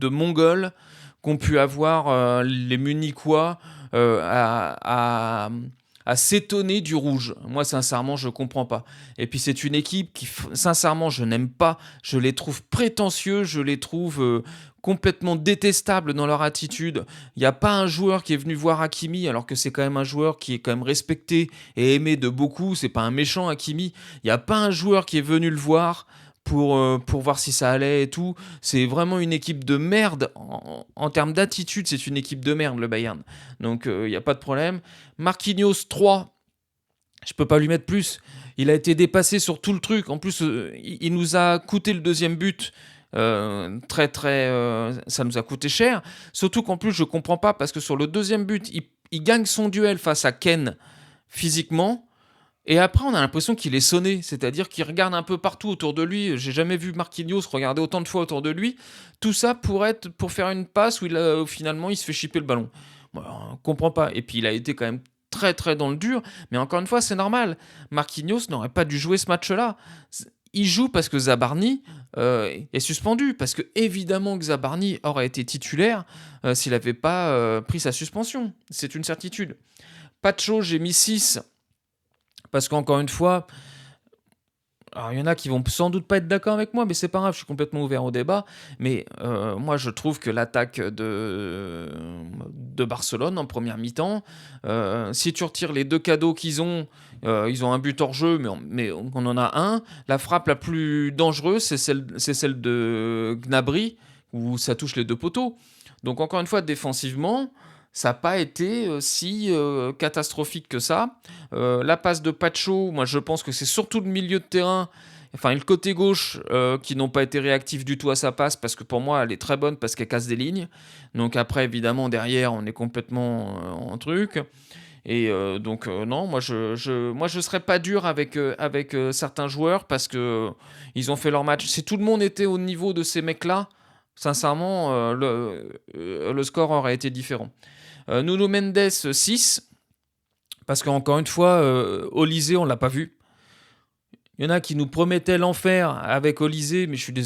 de Mongols qu'ont pu avoir les Munichois à s'étonner du rouge. Moi, sincèrement, je comprends pas. Et puis, c'est une équipe qui, sincèrement, je n'aime pas. Je les trouve prétentieux, je les trouve complètement détestables dans leur attitude. Il n'y a pas un joueur qui est venu voir Hakimi, alors que c'est quand même un joueur qui est quand même respecté et aimé de beaucoup. C'est pas un méchant, Hakimi. Il n'y a pas un joueur qui est venu le voir pour voir si ça allait et tout. C'est vraiment une équipe de merde. En termes d'attitude, c'est une équipe de merde, le Bayern. Donc, il n'y a pas de problème. Marquinhos 3, je peux pas lui mettre plus. Il a été dépassé sur tout le truc. En plus, il nous a coûté le deuxième but. Ça nous a coûté cher. Surtout qu'en plus, je comprends pas parce que sur le deuxième but, il gagne son duel face à Ken physiquement. Et après, on a l'impression qu'il est sonné, c'est-à-dire qu'il regarde un peu partout autour de lui. J'ai jamais vu Marquinhos regarder autant de fois autour de lui. Tout ça pour faire une passe où finalement il se fait chipper le ballon. Bon, on comprend pas. Et puis il a été quand même très très dans le dur. Mais encore une fois, c'est normal. Marquinhos n'aurait pas dû jouer ce match-là. Il joue parce que Zabarni est suspendu. Parce que évidemment que Zabarni aurait été titulaire s'il n'avait pas pris sa suspension. C'est une certitude. Pacho, j'ai mis 6. Parce qu'encore une fois, alors il y en a qui vont sans doute pas être d'accord avec moi, mais c'est pas grave, je suis complètement ouvert au débat. Mais moi, je trouve que l'attaque de Barcelone en première mi-temps, si tu retires les 2 cadeaux ils ont un but hors jeu, mais on en a un. La frappe la plus dangereuse, c'est celle de Gnabry, où ça touche les 2 poteaux. Donc encore une fois, défensivement, ça n'a pas été si catastrophique que ça. La passe de Pacho, moi je pense que c'est surtout le milieu de terrain, enfin le côté gauche, qui n'ont pas été réactifs du tout à sa passe, parce que pour moi elle est très bonne parce qu'elle casse des lignes. Donc après évidemment derrière on est complètement en truc. Et donc non, moi je serais pas dur avec certains joueurs parce que ils ont fait leur match. Si tout le monde était au niveau de ces mecs-là, sincèrement le score aurait été différent. Nuno Mendes 6, parce qu'encore une fois, Olysée, on l'a pas vu. Il y en a qui nous promettaient l'enfer avec Olysée, mais je suis désolé.